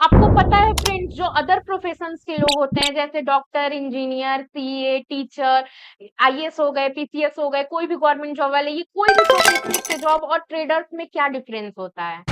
आपको पता है फ्रेंड्स, जो अदर प्रोफेशंस के लोग होते हैं जैसे doctor, engineer, CA, teacher, IAS हो गए, पीसीएस हो गए, कोई भी गवर्नमेंट जॉब वाले, ये कोई भी प्रोफेशनल के जॉब और ट्रेडर्स में क्या डिफरेंस होता है?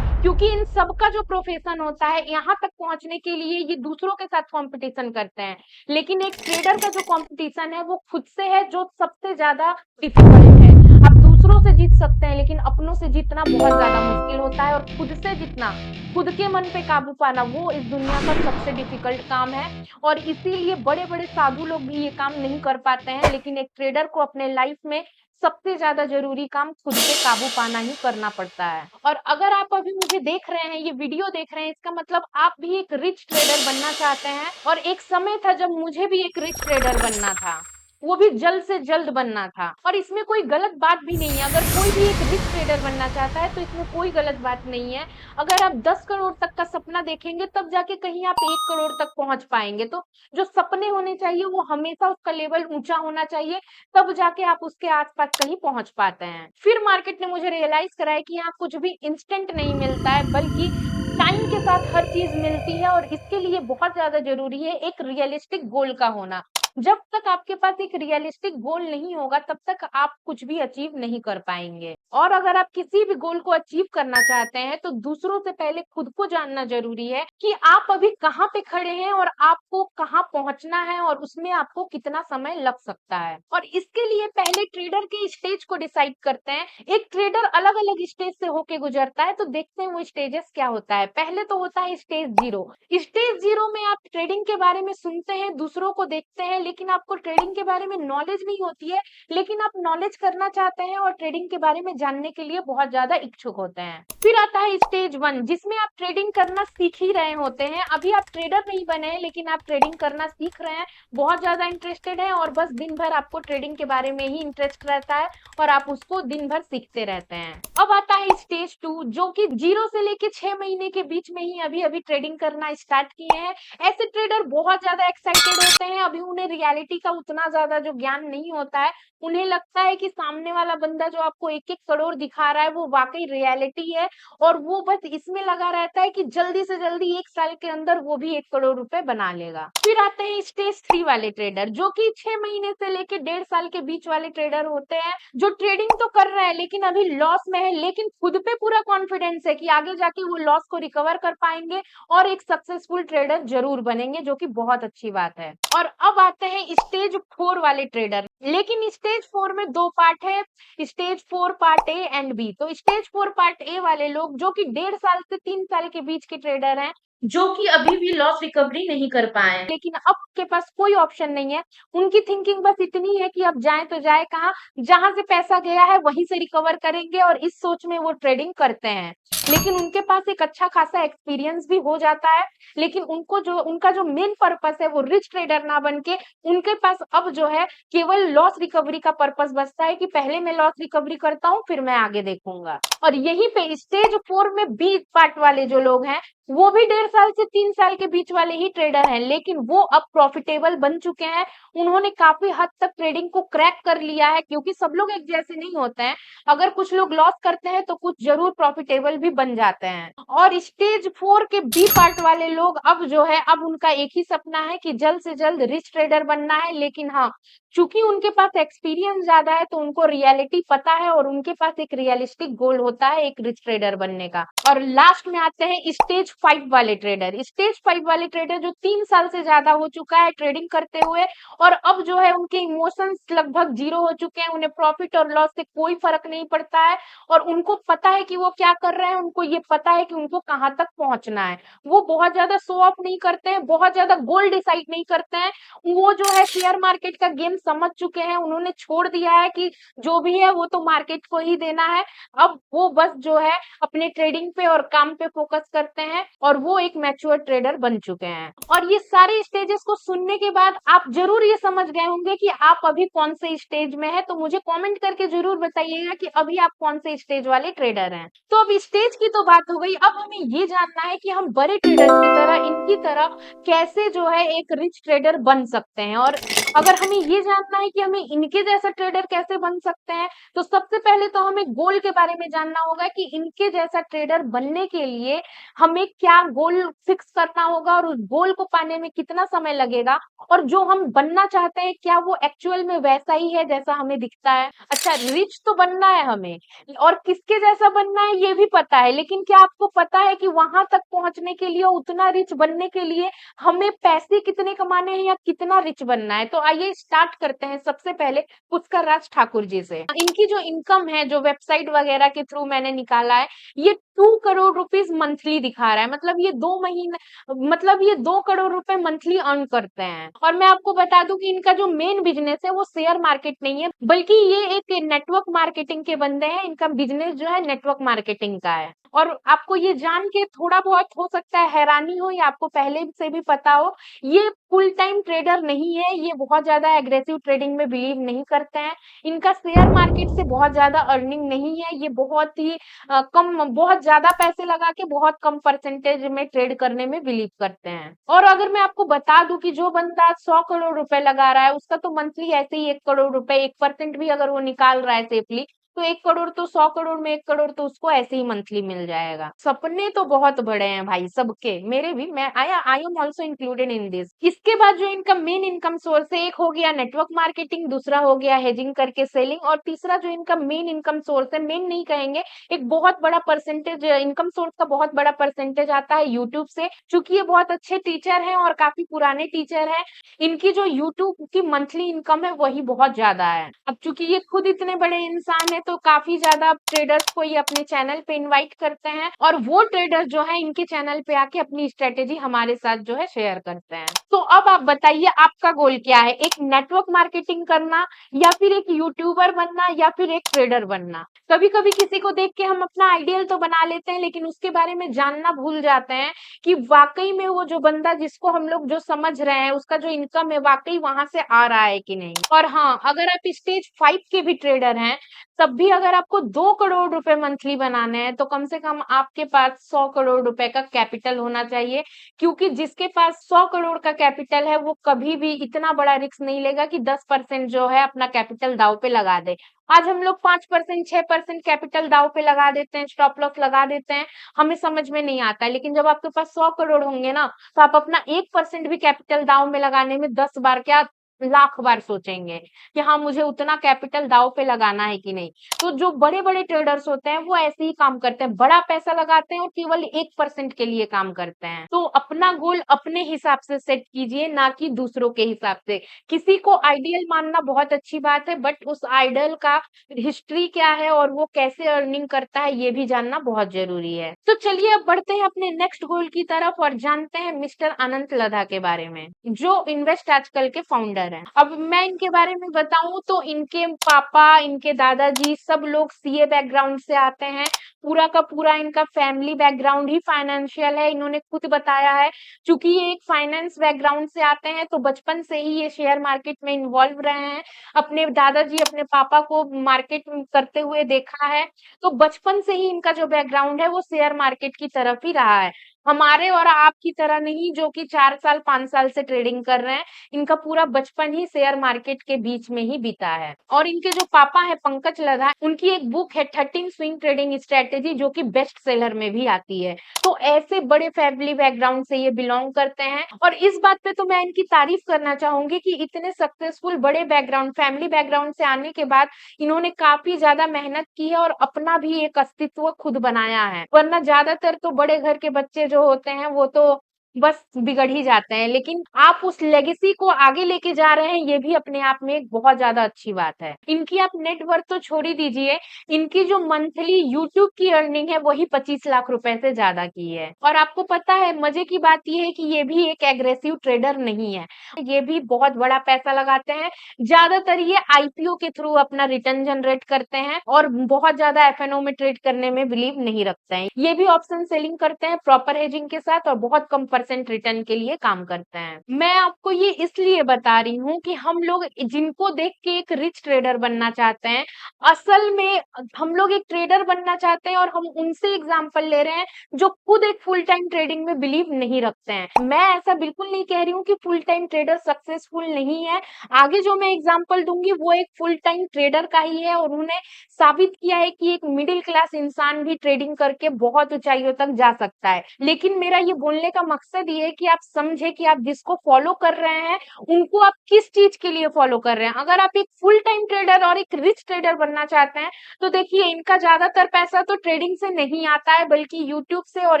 क्योंकि इन सबका जो प्रोफेशन होता है, यहाँ तक पहुंचने के लिए ये दूसरों के साथ कंपटीशन करते हैं, लेकिन एक ट्रेडर का जो कंपटीशन है वो खुद से है, जो सबसे ज्यादा डिफिकल्ट है। आप दूसरों से जीत सकते हैं लेकिन अपनों से जीतना बहुत ज्यादा मुश्किल होता है, और खुद से जीतना, खुद के मन पे काबू पाना, वो इस दुनिया का सबसे डिफिकल्ट काम है। और इसीलिए बड़े बड़े साधु लोग भी ये काम नहीं कर पाते हैं, लेकिन एक ट्रेडर को अपने लाइफ में सबसे ज्यादा जरूरी काम खुद पे काबू पाना ही करना पड़ता है। और अगर आप अभी मुझे देख रहे हैं, ये वीडियो देख रहे हैं, इसका मतलब आप भी एक रिच ट्रेडर बनना चाहते हैं। और एक समय था जब मुझे भी एक रिच ट्रेडर बनना था, वो भी जल्द से जल्द बनना था, और इसमें कोई गलत बात भी नहीं है। अगर कोई भी एक रिच ट्रेडर बनना चाहता है तो इसमें कोई गलत बात नहीं है। अगर आप 10 करोड़ तक का सपना देखेंगे तब जाके कहीं आप 1 करोड़ तक पहुंच पाएंगे। तो जो सपने होने चाहिए वो हमेशा उसका लेवल ऊंचा होना चाहिए, तब जाके आप उसके आसपास कहीं पहुंच पाते हैं। फिर मार्केट ने मुझे रियलाइज कराया कि यहाँ कुछ भी इंस्टेंट नहीं मिलता है, बल्कि टाइम के साथ हर चीज मिलती है, और इसके लिए बहुत ज्यादा जरूरी है एक रियलिस्टिक गोल का होना। जब तक आपके पास एक रियलिस्टिक गोल नहीं होगा तब तक आप कुछ भी अचीव नहीं कर पाएंगे। और अगर आप किसी भी गोल को अचीव करना चाहते हैं तो दूसरों से पहले खुद को जानना जरूरी है कि आप अभी कहाँ पे खड़े हैं और आपको कहाँ पहुंचना है, और उसमें आपको कितना समय लग सकता है। और इसके लिए पहले ट्रेडर के स्टेज को डिसाइड करते हैं। एक ट्रेडर अलग अलग स्टेज से होके गुजरता है, तो देखते हैं वो स्टेजेस क्या होता है। पहले तो होता है स्टेज जीरो। स्टेज जीरो में आप ट्रेडिंग के बारे में सुनते हैं, दूसरों को देखते हैं, लेकिन आपको ट्रेडिंग के बारे में नॉलेज नहीं होती है, लेकिन आप नॉलेज करना चाहते हैं और ट्रेडिंग के बारे में जानने के लिए बहुत ज्यादा इच्छुक होते हैं। फिर आता है स्टेज वन, जिसमें आप ट्रेडिंग करना सीख ही रहे होते हैं। अभी आप ट्रेडर नहीं बने हैं, लेकिन आप ट्रेडिंग करना सीख रहे हैं, बहुत ज्यादा इंटरेस्टेड है, और बस दिन भर आपको ट्रेडिंग के बारे में ही इंटरेस्ट रहता है, और आप उसको दिन भर सीखते रहते हैं। अब आता है स्टेज टू, जो कि 0 से लेके 6 महीने के बीच में ही अभी अभी ट्रेडिंग करना स्टार्ट किए हैं। ऐसे ट्रेडर बहुत ज्यादा एक्साइटेड होते हैं, अभी उन्हें रियलिटी का उतना ज्यादा जो ज्ञान नहीं होता है। उन्हें लगता है कि सामने वाला बंदा जो आपको 1-1 करोड़ दिखा रहा है वो वाकई रियलिटी है, और वो बस इसमें लगा रहता है कि जल्दी से जल्दी 1 साल के अंदर वो भी 1 करोड़ रुपए बना लेगा। फिर आते हैं स्टेज थ्री वाले ट्रेडर, जो कि 6 महीने से लेके 1.5 साल के बीच वाले ट्रेडर होते हैं, जो ट्रेडिंग तो कर रहे हैं लेकिन अभी लॉस में है, लेकिन खुद पे पूरा कॉन्फिडेंस है कि आगे जाके वो लॉस को रिकवर कर पाएंगे और एक सक्सेसफुल ट्रेडर जरूर बनेंगे, जो कि बहुत अच्छी बात है। और अब आते हैं स्टेज फोर वाले ट्रेडर, लेकिन स्टेज फोर में दो पार्ट है, stage four part A and B. तो स्टेज फोर पार्ट ए वाले लोग, जो कि 1.5 साल से 3 साल के बीच के ट्रेडर हैं, जो कि अभी भी लॉस रिकवरी नहीं कर पाए हैं, लेकिन अब के पास कोई ऑप्शन नहीं है। उनकी थिंकिंग बस इतनी है कि अब जाए तो जाए कहाँ, जहां से पैसा गया है वहीं से रिकवर करेंगे, और इस सोच में वो ट्रेडिंग करते हैं। लेकिन उनके पास एक अच्छा खासा एक्सपीरियंस भी हो जाता है, लेकिन उनका जो मेन पर्पस है वो रिच ट्रेडर ना बन के, उनके पास अब जो है केवल लॉस रिकवरी का पर्पस बचता है कि पहले मैं लॉस रिकवरी करता हूँ फिर मैं आगे देखूंगा। और यहीं पे स्टेज फोर में बी पार्ट वाले जो लोग हैं, वो भी 1.5 साल से 3 साल के बीच वाले ही ट्रेडर हैं, लेकिन वो अब प्रॉफिटेबल बन चुके हैं। उन्होंने काफी हद तक ट्रेडिंग को क्रैक कर लिया है, क्योंकि सब लोग एक जैसे नहीं होते हैं। अगर कुछ लोग लॉस करते हैं तो कुछ जरूर प्रॉफिटेबल भी बन जाते हैं। और स्टेज फोर के बी पार्ट वाले लोग अब जो है, अब उनका एक ही सपना है कि जल्द से जल्द रिच ट्रेडर बनना है, लेकिन हाँ, चूंकि उनके पास एक्सपीरियंस ज्यादा है तो उनको रियलिटी पता है, और उनके पास एक रियलिस्टिक गोल होता है एक रिच ट्रेडर बनने का। और लास्ट में आते हैं स्टेज फाइव वाले ट्रेडर। स्टेज फाइव वाले ट्रेडर जो 3 साल से ज्यादा हो चुका है ट्रेडिंग करते हुए, और अब जो है उनके इमोशंस लगभग जीरो हो चुके हैं, उन्हें प्रॉफिट और लॉस से कोई फर्क नहीं पड़ता है, और उनको पता है कि वो क्या कर रहे हैं, उनको ये पता है कि उनको कहाँ तक पहुंचना है। वो बहुत ज्यादा शो ऑफ नहीं करते हैं, बहुत ज्यादा गोल डिसाइड नहीं करते हैं। वो जो है शेयर मार्केट का गेम समझ चुके हैं, उन्होंने छोड़ दिया है कि जो भी है वो तो मार्केट को ही देना है। अब वो बस जो है अपने ट्रेडिंग पे और काम पे फोकस करते हैं, और वो एक मैच्योर ट्रेडर बन चुके हैं। और ये सारे स्टेजेस को सुनने के बाद आप जरूर ये समझ गए होंगे कि आप अभी कौन से स्टेज में है। तो मुझे कमेंट करके जरूर बताइएगा कि अभी आप कौन से स्टेज वाले ट्रेडर हैं। तो अब स्टेज की तो बात हो गई, अब हमें ये जानना है कि हम बड़े ट्रेडर्स की तरह, इनकी तरह कैसे जो है एक रिच ट्रेडर बन सकते हैं। और अगर हमें ये जानना है कि हमें इनके जैसा ट्रेडर कैसे बन सकते हैं, तो सबसे पहले तो हमें गोल के बारे में जानना होगा कि इनके जैसा ट्रेडर बनने के लिए हमें क्या गोल फिक्स करना होगा और उस गोल को पाने में कितना समय लगेगा, और जो हम बनना चाहते हैं क्या वो एक्चुअल में वैसा ही है जैसा हमें दिखता है। अच्छा, रिच तो बनना है हमें, और किसके जैसा बनना है ये भी पता है, लेकिन क्या आपको पता है कि वहां तक पहुंचने के लिए, उतना रिच बनने के लिए हमें पैसे कितने कमाने हैं या कितना रिच बनना है? तो आइए स्टार्ट करते हैं सबसे पहले पुष्कर राज ठाकुर जी से। इनकी जो इनकम है, जो वेबसाइट वगैरह के थ्रू मैंने निकाला है, ये 2 करोड़ रुपीस मंथली दिखा रहा है। मतलब ये 2 महीने, मतलब ये 2 करोड़ रुपए मंथली अर्न करते हैं। और मैं आपको बता दूं कि इनका जो मेन बिजनेस है वो शेयर मार्केट नहीं है, बल्कि ये एक नेटवर्क मार्केटिंग के बंदे हैं। इनका बिजनेस जो है नेटवर्क मार्केटिंग का है। और आपको ये जान के थोड़ा बहुत हो सकता है हैरानी हो या आपको पहले से भी पता हो, ये फुल टाइम ट्रेडर नहीं है, ये बहुत ज्यादा एग्रेसिव ट्रेडिंग में बिलीव नहीं करते हैं। इनका शेयर मार्केट से बहुत ज्यादा अर्निंग नहीं है, ये बहुत ही कम, बहुत ज्यादा पैसे लगा के बहुत कम परसेंटेज में ट्रेड करने में बिलीव करते हैं। और अगर मैं आपको बता दूं कि जो बंदा 100 करोड़ रुपए लगा रहा है, उसका तो मंथली ऐसे ही 1 करोड़ रुपए, 1% भी अगर वो निकाल रहा है सेफली, तो 1 करोड़ तो 100 करोड़ में 1 करोड़ तो उसको ऐसे ही मंथली मिल जाएगा। सपने तो बहुत बड़े हैं भाई सबके, मेरे भी, मैं I am also included in this. इसके बाद जो इनका मेन इनकम सोर्स है, एक हो गया नेटवर्क मार्केटिंग, दूसरा हो गया हेजिंग करके सेलिंग, और तीसरा जो इनका मेन इनकम सोर्स है, मेन नहीं कहेंगे, एक बहुत बड़ा परसेंटेज इनकम सोर्स का बहुत बड़ा परसेंटेज आता है यूट्यूब से। चूंकि ये बहुत अच्छे टीचर हैं और काफी पुराने टीचर हैं, इनकी जो यूट्यूब की मंथली इनकम है वही बहुत ज्यादा है। अब चूंकि ये खुद इतने बड़े इंसान है, तो काफी ज्यादा ट्रेडर्स को ये अपने चैनल पे इनवाइट करते हैं, और वो ट्रेडर जो है इनके चैनल पे आके अपनी स्ट्रेटेजी हमारे साथ जो है शेयर करते हैं। तो अब आप बताइए आपका गोल क्या है, एक नेटवर्क मार्केटिंग करना, या फिर एक यूट्यूबर बनना, या फिर एक ट्रेडर बनना? कभी कभी किसी को देख के हम अपना आइडियल तो बना लेते हैं, लेकिन उसके बारे में जानना भूल जाते हैं कि वाकई में वो जो बंदा जिसको हम लोग जो समझ रहे हैं, उसका जो इनकम है वाकई वहां से आ रहा है कि नहीं। और हाँ, अगर आप स्टेज 5 के भी ट्रेडर हैं, तब भी अगर आपको 2 करोड़ रुपए मंथली बनाने हैं, तो कम से कम आपके पास 100 करोड़ रुपए का कैपिटल होना चाहिए। क्योंकि जिसके पास 100 करोड़ का कैपिटल है, वो कभी भी इतना बड़ा रिस्क नहीं लेगा कि 10% जो है अपना कैपिटल दांव पे लगा दे। आज हम लोग 5%, 6% कैपिटल दांव पे लगा देते हैं, स्टॉप लॉस लगा देते हैं, हमें समझ में नहीं आता है। लेकिन जब आपके पास 100 करोड़ होंगे ना, तो आप अपना 1% भी कैपिटल दांव में लगाने में 10 बार क्या, लाख बार सोचेंगे कि हाँ, मुझे उतना कैपिटल दांव पे लगाना है कि नहीं। तो जो बड़े बड़े ट्रेडर्स होते हैं वो ऐसे ही काम करते हैं, बड़ा पैसा लगाते हैं और केवल 1% के लिए काम करते हैं। तो अपना गोल अपने हिसाब से सेट कीजिए, ना कि दूसरों के हिसाब से। किसी को आइडियल मानना बहुत अच्छी बात है, बट उस आइडियल का हिस्ट्री क्या है और वो कैसे अर्निंग करता है ये भी जानना बहुत जरूरी है। तो चलिए अब बढ़ते हैं अपने नेक्स्ट गोल की तरफ और जानते हैं मिस्टर अनंत लधा के बारे में, जो इन्वेस्ट आजकल के फाउंडर हैं। अब मैं इनके बारे में बताऊं तो इनके पापा, इनके दादाजी सब लोग सीए बैकग्राउंड से आते हैं। पूरा का पूरा इनका फैमिली बैकग्राउंड ही फाइनेंशियल है, इन्होंने खुद बताया है। चूंकि ये एक फाइनेंस बैकग्राउंड से आते हैं, तो बचपन से ही ये शेयर मार्केट में इन्वॉल्व रहे हैं। अपने दादाजी, अपने पापा को मार्केट करते हुए देखा है, तो बचपन से ही इनका जो बैकग्राउंड है वो शेयर मार्केट की तरफ ही रहा है। हमारे और आपकी तरह नहीं जो कि 4 साल 5 साल से ट्रेडिंग कर रहे हैं, इनका पूरा बचपन ही शेयर मार्केट के बीच में ही बीता है। और इनके जो पापा है पंकज लधा, उनकी एक बुक है 13 स्विंग ट्रेडिंग स्ट्रेटेजी, जो कि बेस्ट सेलर में भी आती है। तो ऐसे बड़े फैमिली बैकग्राउंड से ये बिलोंग करते हैं, और इस बात पे तो मैं इनकी तारीफ करना चाहूंगी कि इतने सक्सेसफुल बड़े बैकग्राउंड, फैमिली बैकग्राउंड से आने के बाद इन्होंने काफी ज्यादा मेहनत की है और अपना भी एक अस्तित्व खुद बनाया है। वरना ज्यादातर तो बड़े घर के बच्चे जो होते हैं वो तो बस बिगड़ ही जाते हैं, लेकिन आप उस लेगेसी को आगे लेके जा रहे हैं, ये भी अपने आप में एक बहुत ज्यादा अच्छी बात है। इनकी आप नेटवर्थ तो छोड़ ही दीजिए, इनकी जो मंथली यूट्यूब की अर्निंग है वही 25 लाख रुपए से ज्यादा की है। और आपको पता है मजे की बात ये है कि ये भी एक एग्रेसिव ट्रेडर नहीं है, ये भी बहुत बड़ा पैसा लगाते हैं। ज्यादातर ये आईपीओ के थ्रू अपना रिटर्न जनरेट करते हैं और बहुत ज्यादा एफएनओ में ट्रेड करने में बिलीव नहीं रखते हैं। ये भी ऑप्शन सेलिंग करते हैं प्रॉपर हेजिंग के साथ और बहुत कम 100% रिटर्न के लिए काम करते हैं। मैं आपको ये इसलिए बता रही हूँ कि हम लोग जिनको देख के एक रिच ट्रेडर बनना चाहते हैं, असल में हम लोग एक ट्रेडर बनना चाहते हैं और हम उनसे एग्जाम्पल ले रहे हैं जो खुद एक फुल टाइम ट्रेडिंग में बिलीव नहीं रखते हैं। मैं ऐसा बिल्कुल नहीं कह रही हूँ कि फुल टाइम ट्रेडर सक्सेसफुल नहीं है। आगे जो मैं एग्जाम्पल दूंगी वो एक फुल टाइम ट्रेडर का ही है और उन्होंने साबित किया है कि एक मिडिल क्लास इंसान भी ट्रेडिंग करके बहुत ऊंचाइयों तक जा सकता है। लेकिन मेरा ये बोलने का मकसद ये है कि आप समझे कि आप जिसको फॉलो कर रहे हैं उनको आप किस चीज के लिए फॉलो कर रहे हैं। अगर आप एक फुल टाइम ट्रेडर और एक रिच ट्रेडर बनना चाहते हैं तो देखिए इनका ज्यादातर पैसा तो ट्रेडिंग से नहीं आता है बल्कि यूट्यूब से और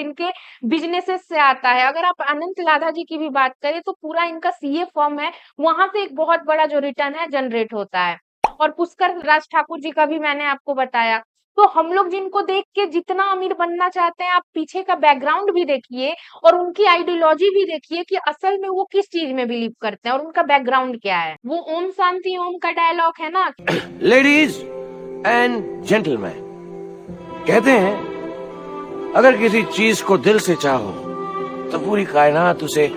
इनके बिजनेसेस से आता है। अगर आप अनंत लाधा जी की भी बात करें तो पूरा इनका सीए फर्म है, वहां से एक बहुत बड़ा जो रिटर्न है जनरेट होता है। और पुष्कर राज ठाकुर जी का भी मैंने आपको बताया। तो हम लोग जिनको देख के जितना अमीर बनना चाहते हैं, आप पीछे का बैकग्राउंड भी देखिए और उनकी आइडियोलॉजी भी देखिए कि असल में वो किस चीज में बिलीव करते हैं और उनका बैकग्राउंड क्या है। वो ओम शांति ओम का डायलॉग है ना। लेडीज एंड जेंटलमैन, कहते हैं अगर किसी चीज को दिल से चाहो तो पूरी कायनात उसे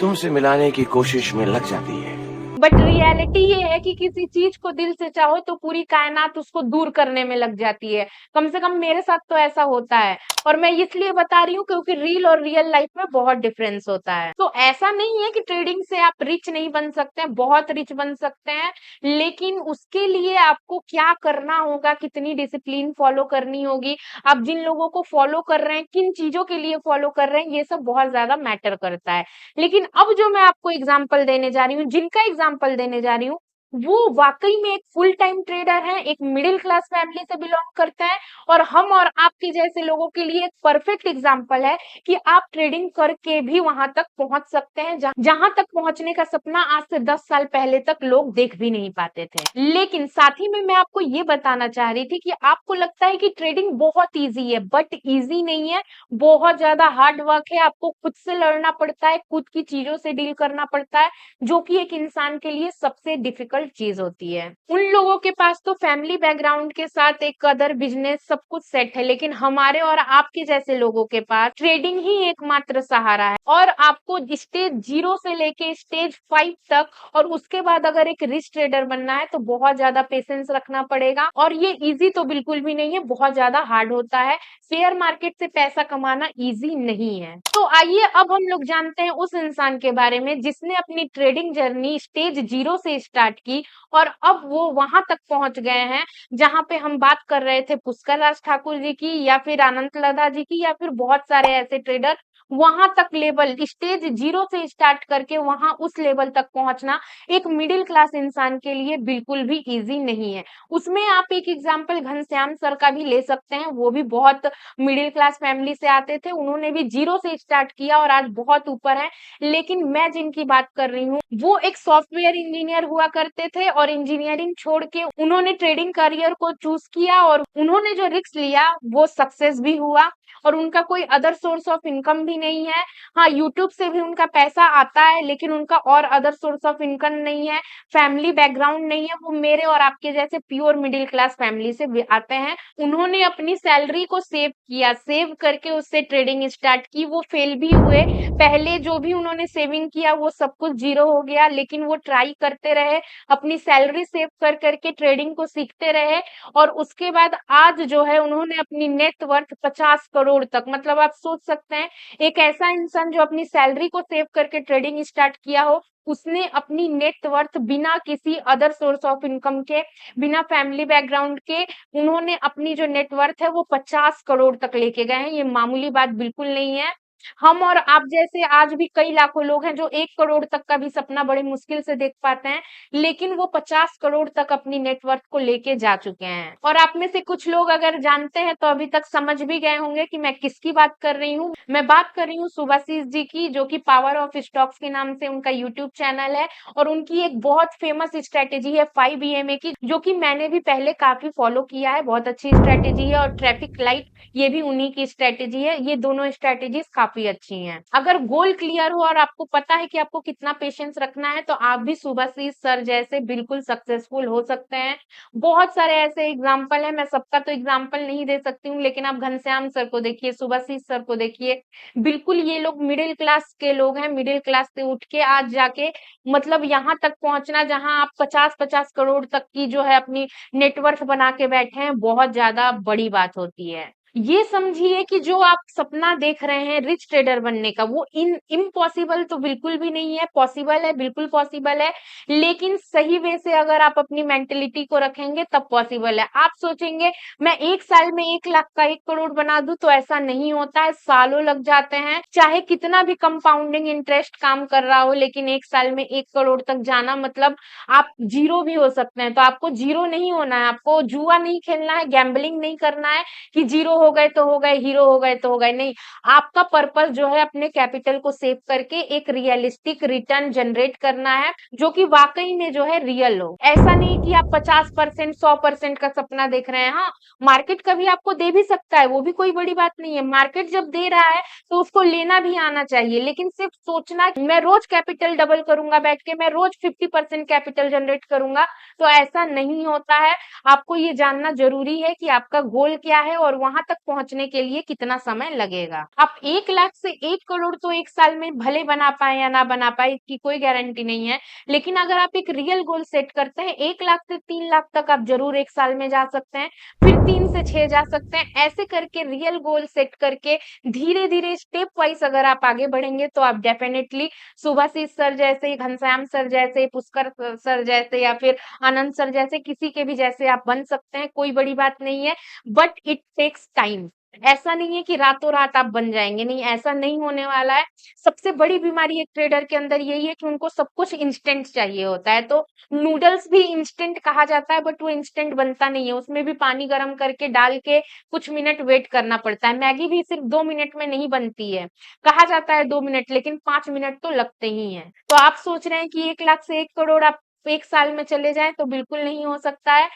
तुमसे मिलाने की कोशिश में लग जाती है। बट रियलिटी ये है कि किसी चीज को दिल से चाहो तो पूरी कायनात उसको दूर करने में लग जाती है। कम से कम मेरे साथ तो ऐसा होता है और मैं इसलिए बता रही हूँ क्योंकि रील और रियल लाइफ में बहुत डिफरेंस होता है। तो ऐसा नहीं है कि ट्रेडिंग से आप रिच नहीं बन सकते हैं, बहुत रिच बन सकते हैं, लेकिन उसके लिए आपको क्या करना होगा, कितनी डिसिप्लिन फॉलो करनी होगी, आप जिन लोगों को फॉलो कर रहे हैं, किन चीजों के लिए फॉलो कर रहे हैं, ये सब बहुत ज्यादा मैटर करता है। लेकिन अब जो मैं आपको एग्जांपल देने जा रही हूँ, जिनका एग्जांपल देने जा रही हूँ, वो वाकई में एक फुल टाइम ट्रेडर है, एक मिडिल क्लास फैमिली से बिलोंग करते हैं और हम और आपके जैसे लोगों के लिए एक परफेक्ट एग्जांपल है कि आप ट्रेडिंग करके भी वहां तक पहुंच सकते हैं जहां तक पहुंचने का सपना आज से 10 साल पहले तक लोग देख भी नहीं पाते थे। लेकिन साथ ही में मैं आपको ये बताना चाह रही थी कि आपको लगता है कि ट्रेडिंग बहुत ईजी है, बट ईजी नहीं है, बहुत ज्यादा हार्ड वर्क है। आपको खुद से लड़ना पड़ता है, खुद की चीजों से डील करना पड़ता है, जो कि एक इंसान के लिए सबसे डिफिकल्ट चीज होती है। उन लोगों के पास तो फैमिली बैकग्राउंड के साथ एक अदर बिजनेस सब कुछ सेट है, लेकिन हमारे और आपके जैसे लोगों के पास ट्रेडिंग ही एकमात्र सहारा है। और आपको स्टेज 0 से लेके स्टेज 5 तक और उसके बाद अगर एक रिच ट्रेडर बनना है तो बहुत ज्यादा पेशेंस रखना पड़ेगा और ये इजी तो बिल्कुल भी नहीं है, बहुत ज्यादा हार्ड होता है। शेयर मार्केट से पैसा कमाना इजी नहीं है। तो आइए अब हम लोग जानते हैं उस इंसान के बारे में जिसने अपनी ट्रेडिंग जर्नी स्टेज 0 से स्टार्ट की और अब वो वहां तक पहुंच गए हैं जहां पे हम बात कर रहे थे पुष्कर राज ठाकुर जी की या फिर अनंत लदा जी की या फिर बहुत सारे ऐसे ट्रेडर। वहां तक लेवल स्टेज 0 से स्टार्ट करके वहां उस लेवल तक पहुंचना एक मिडिल क्लास इंसान के लिए बिल्कुल भी इजी नहीं है। उसमें आप एक एग्जांपल घनश्याम सर का भी ले सकते हैं, वो भी बहुत मिडिल क्लास फैमिली से आते थे, उन्होंने भी 0 से स्टार्ट किया और आज बहुत ऊपर है। लेकिन मैं जिनकी बात कर रही हूँ वो एक सॉफ्टवेयर इंजीनियर हुआ करते थे और इंजीनियरिंग छोड़ के उन्होंने ट्रेडिंग करियर को चूज किया और उन्होंने जो रिस्क लिया वो सक्सेस भी हुआ और उनका कोई अदर सोर्स ऑफ इनकम भी नहीं है। हाँ, यूट्यूब से भी उनका पैसा आता है लेकिन उनका और अदर सोर्स ऑफ इनकम नहीं है, फैमिली बैकग्राउंड नहीं है, वो मेरे और आपके जैसे प्योर मिडिल क्लास फैमिली से भी आते हैं। उन्होंने अपनी सैलरी को सेव किया, सेव करके उससे ट्रेडिंग स्टार्ट की, वो फेल भी हुए। पहले जो भी उन्होंने सेविंग किया वो सब कुछ जीरो हो गया, लेकिन वो ट्राई करते रहे, अपनी सैलरी सेव कर करके ट्रेडिंग को सीखते रहे और उसके बाद आज जो है उन्होंने अपनी नेट वर्थ 50 करोड़ तक, मतलब आप सोच सकते हैं एक ऐसा इंसान जो अपनी सैलरी को सेव करके ट्रेडिंग स्टार्ट किया हो, उसने अपनी नेट वर्थ बिना किसी अदर सोर्स ऑफ इनकम के, बिना फैमिली बैकग्राउंड के, उन्होंने अपनी जो नेट वर्थ है वो 50 करोड़ तक लेके गए हैं। ये मामूली बात बिल्कुल नहीं है। हम और आप जैसे आज भी कई लाखों लोग हैं जो 1 करोड़ तक का भी सपना बड़े मुश्किल से देख पाते हैं, लेकिन वो 50 करोड़ तक अपनी नेटवर्थ को लेके जा चुके हैं। और आप में से कुछ लोग अगर जानते हैं तो अभी तक समझ भी गए होंगे कि मैं किसकी बात कर रही हूँ। मैं बात कर रही हूँ सुभाशीष जी की, जो कि पावर ऑफ स्टॉक्स के नाम से उनका यूट्यूब चैनल है और उनकी एक बहुत फेमस स्ट्रेटेजी है 5 EMA की, जो कि मैंने भी पहले काफी फॉलो किया है। बहुत अच्छी स्ट्रेटेजी है और ट्रैफिक लाइट ये भी उन्हीं की स्ट्रेटेजी है। ये दोनों स्ट्रेटेजीज काफी काफी अच्छी हैं। अगर गोल क्लियर हो और आपको पता है कि आपको कितना पेशेंस रखना है, तो आप भी सुभाषिस सर जैसे बिल्कुल सक्सेसफुल हो सकते हैं। बहुत सारे ऐसे एग्जाम्पल है, मैं सबका तो एग्जाम्पल नहीं दे सकती हूँ, लेकिन आप घनश्याम सर को देखिए, सुभाषिस सर को देखिए, बिल्कुल ये लोग मिडिल क्लास के लोग हैं, मिडिल क्लास से उठ के आज जाके मतलब यहाँ तक पहुंचना जहां आप 50-50 करोड़ तक की जो है अपनी नेटवर्थ बना के बैठे हैं, बहुत ज्यादा बड़ी बात होती है। ये समझिए कि जो आप सपना देख रहे हैं रिच ट्रेडर बनने का, वो इन इम्पॉसिबल तो बिल्कुल भी नहीं है, पॉसिबल है, बिल्कुल पॉसिबल है। लेकिन सही वे से अगर आप अपनी मेंटेलिटी को रखेंगे तब पॉसिबल है। आप सोचेंगे मैं 1 साल में 1 लाख का 1 करोड़ बना दूं, तो ऐसा नहीं होता है, सालों लग जाते हैं। चाहे कितना भी कंपाउंडिंग इंटरेस्ट काम कर रहा हो, लेकिन 1 साल में 1 करोड़ तक जाना मतलब आप जीरो भी हो सकते हैं। तो आपको जीरो नहीं होना है, आपको जुआ नहीं खेलना है, गैम्बलिंग नहीं करना है कि जीरो हो गए तो हो गए, हीरो हो गए तो हो गए, नहीं। आपका पर्पस जो है अपने कैपिटल को सेव करके एक रियलिस्टिक रिटर्न जनरेट करना है, जो कि वाकई में जो है रियल हो। ऐसा नहीं कि आप 50% 100% का सपना देख रहे हैं। हाँ, मार्केट कभी आपको दे भी सकता है, वो भी कोई बड़ी बात नहीं है। मार्केट जब दे रहा है तो उसको लेना भी आना चाहिए, लेकिन सिर्फ सोचना कि मैं रोज कैपिटल डबल करूंगा बैठ के, मैं रोज 50% कैपिटल जनरेट करूंगा, तो ऐसा नहीं होता है। आपको ये जानना जरूरी है कि आपका गोल क्या है और वहां तक पहुंचने के लिए कितना समय लगेगा। आप 1 लाख से 1 करोड़ तो 1 साल में भले बना पाए या ना बना पाए, इसकी कोई गारंटी नहीं है। लेकिन अगर आप एक रियल गोल सेट करते हैं, 1 लाख से 3 लाख तक आप जरूर 1 साल में जा सकते हैं, फिर 3 से 6 जा सकते हैं। ऐसे करके रियल गोल सेट करके धीरे धीरे स्टेप वाइज अगर आप आगे बढ़ेंगे, तो आप डेफिनेटली सुभाषिस सर जैसे, घनश्याम सर जैसे, पुष्कर सर जैसे, या फिर आनंद सर जैसे किसी के भी जैसे आप बन सकते हैं। कोई बड़ी बात नहीं है, बट इट टेक्स टाइम। ऐसा नहीं है कि रातों रात आप बन जाएंगे, नहीं, ऐसा नहीं होने वाला है। सबसे बड़ी बीमारी एक ट्रेडर के अंदर यही है कि उनको सब कुछ इंस्टेंट चाहिए होता है। तो नूडल्स भी इंस्टेंट कहा जाता है, बट वो इंस्टेंट बनता नहीं है, उसमें भी पानी गर्म करके डाल के कुछ मिनट वेट करना पड़ता है। मैगी भी सिर्फ 2 मिनट में नहीं बनती है, कहा जाता है 2 मिनट, लेकिन 5 मिनट तो लगते ही हैं। तो आप सोच रहे हैं कि 1 लाख से 1 करोड़ आप 1 साल में चले जाएं, तो बिल्कुल नहीं हो सकता है।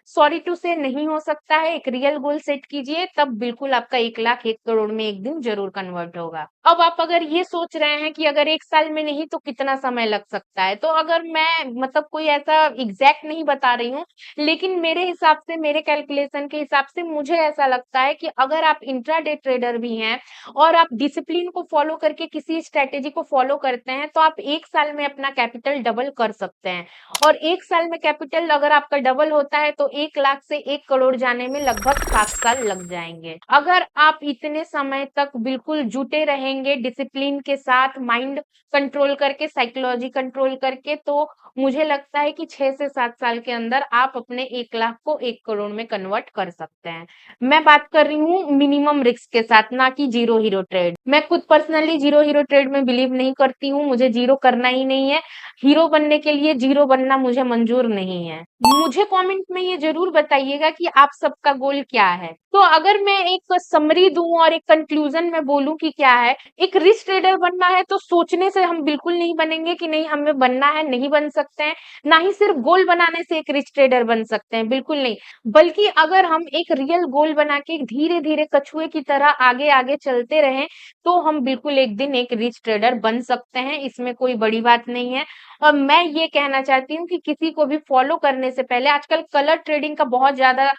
सॉरी टू से नहीं हो सकता है। एक रियल गोल सेट कीजिए, तब बिल्कुल आपका 1 लाख 1 करोड़ में एक दिन जरूर कन्वर्ट होगा। अब आप अगर ये सोच रहे हैं कि अगर 1 साल में नहीं तो कितना समय लग सकता है, तो अगर मैं मतलब कोई ऐसा एग्जैक्ट नहीं बता रही हूँ, लेकिन मेरे हिसाब से, मेरे कैलकुलेशन के हिसाब से मुझे ऐसा लगता है कि अगर आप इंट्राडे ट्रेडर भी हैं और आप डिसिप्लिन को फॉलो करके किसी स्ट्रेटेजी को फॉलो करते हैं, तो आप 1 साल में अपना कैपिटल डबल कर सकते हैं। और 1 साल में कैपिटल अगर आपका डबल होता है, तो 1 लाख से 1 करोड़ जाने में लगभग 7 साल लग जाएंगे। अगर आप इतने समय तक बिल्कुल जुटे रहेंगे डिसिप्लिन के साथ, माइंड कंट्रोल करके, साइकोलॉजी कंट्रोल करके, तो मुझे लगता है कि 6 से 7 साल के अंदर आप अपने 1 लाख को 1 करोड़ में कन्वर्ट कर सकते हैं। मैं बात कर रही हूँ मिनिमम रिस्क के साथ, ना कि जीरो हीरो ट्रेड। मैं खुद पर्सनली जीरो हीरो ट्रेड में बिलीव नहीं करती हूँ, मुझे जीरो करना ही नहीं है। हीरो बनने के लिए जीरो बनना मुझे मंजूर नहीं है। मुझे कमेंट में ये जरूर बताइएगा कि आप सबका गोल क्या है। तो अगर मैं एक समरी दूं और एक कंक्लूजन में बोलूं कि क्या है, एक रिच ट्रेडर बनना है तो सोचने से हम बिल्कुल नहीं बनेंगे कि नहीं हमें बनना है, नहीं बन सकते हैं। ना ही सिर्फ गोल बनाने से एक रिच ट्रेडर बन सकते हैं, बिल्कुल नहीं। बल्कि अगर हम एक रियल गोल बना के धीरे धीरे कछुए की तरह आगे आगे चलते रहें, तो हम बिल्कुल एक दिन एक रिच ट्रेडर बन सकते हैं। इसमें कोई बड़ी बात नहीं है। और मैं ये कहना चाहती हूँ कि किसी को भी फॉलो करने से पहले, आजकल कलर ट्रेडिंग का बहुत ज्यादा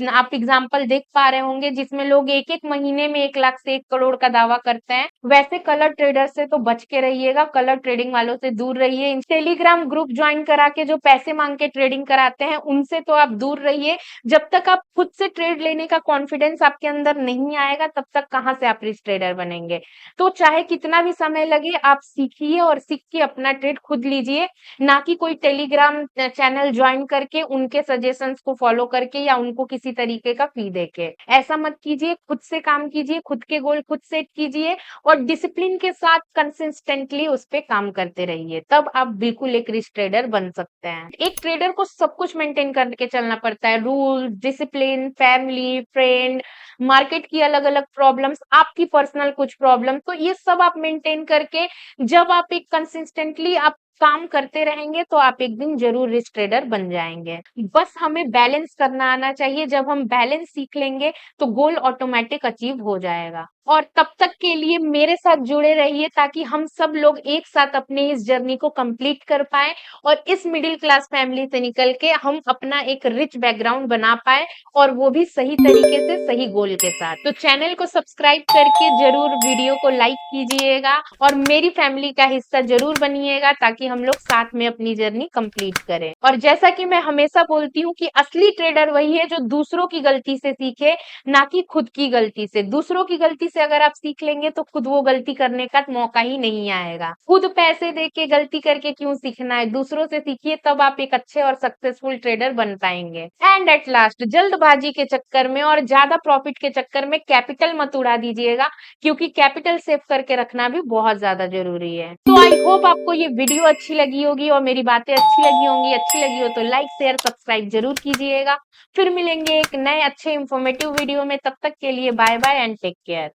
आप एग्जाम्पल देख पा रहे होंगे, जिसमें लोग एक एक महीने में 1 लाख से 1 करोड़ का दावा करते हैं। वैसे कलर ट्रेडर से तो बच के रहिएगा, कलर ट्रेडिंग वालों से दूर रहिए। टेलीग्राम ग्रुप ज्वाइन करा के जो पैसे मांग के ट्रेडिंग कराते हैं, उनसे तो आप दूर रहिए। जब तक आप खुद से ट्रेड लेने का कॉन्फिडेंस आपके अंदर नहीं आएगा, तब तक कहाँ से आप रिच ट्रेडर बनेंगे। तो चाहे कितना भी समय लगे, आप सीखिए और सीख के अपना ट्रेड खुद लीजिए, ना कि कोई टेलीग्राम चैनल ज्वाइन करके उनके सजेशंस को फॉलो करके या उनको किसी तरीके का फी देके। ऐसा मत कीजिए, खुद से काम कीजिए, खुद के गोल खुद सेट कीजिए और डिसिप्लिन के साथ कंसिस्टेंटली उस पे काम करते रहिए, तब आप बिल्कुल एक रिच ट्रेडर बन सकते हैं। एक ट्रेडर को सब कुछ मेंटेन करके चलना पड़ता है, rule, discipline, family, friend, market की अलग अलग प्रॉब्लम्स, आपकी पर्सनल कुछ प्रॉब्लम, तो ये सब आप मेंटेन करके जब आप एक कंसिस्टेंटली आप काम करते रहेंगे, तो आप एक दिन जरूर रिच ट्रेडर बन जाएंगे। बस हमें बैलेंस करना आना चाहिए। जब हम बैलेंस सीख लेंगे, तो गोल ऑटोमेटिक अचीव हो जाएगा। और तब तक के लिए मेरे साथ जुड़े रहिए ताकि हम सब लोग एक साथ अपने इस जर्नी को कंप्लीट कर पाएँ और इस मिडिल क्लास फैमिली से निकल के हम अपना एक रिच बैकग्राउंड बना पाएँ और वो भी सही तरीके से, सही गोल के साथ। तो चैनल को सब्सक्राइब करके ज़रूर वीडियो को लाइक कीजिएगा और मेरी फैमिली का हिस्सा ज़रूर बनिएगा ताकि हम लोग साथ में अपनी जर्नी कंप्लीट करें। और जैसा कि मैं हमेशा बोलती हूँ कि असली ट्रेडर वही है जो दूसरों की गलती से सीखे, ना कि खुद की गलती से। दूसरों की गलती से अगर आप सीख लेंगे तो खुद वो गलती करने का मौका ही नहीं आएगा। खुद पैसे देके गलती करके क्यों सीखना है? दूसरों से सीखिए, तब आप एक अच्छे और सक्सेसफुल ट्रेडर बन पाएंगे। एंड एट लास्ट, जल्दबाजी के चक्कर में और ज्यादा प्रॉफिट के चक्कर में कैपिटल मत उड़ा दीजिएगा, क्योंकि कैपिटल सेव करके रखना भी बहुत ज्यादा जरूरी है। तो आई होप आपको ये वीडियो अच्छी लगी होगी और मेरी बातें अच्छी लगी होंगी। अच्छी लगी हो तो लाइक शेयर सब्सक्राइब जरूर कीजिएगा। फिर मिलेंगे एक नए अच्छे इंफॉर्मेटिव वीडियो में। तब तक के लिए bye bye and take care.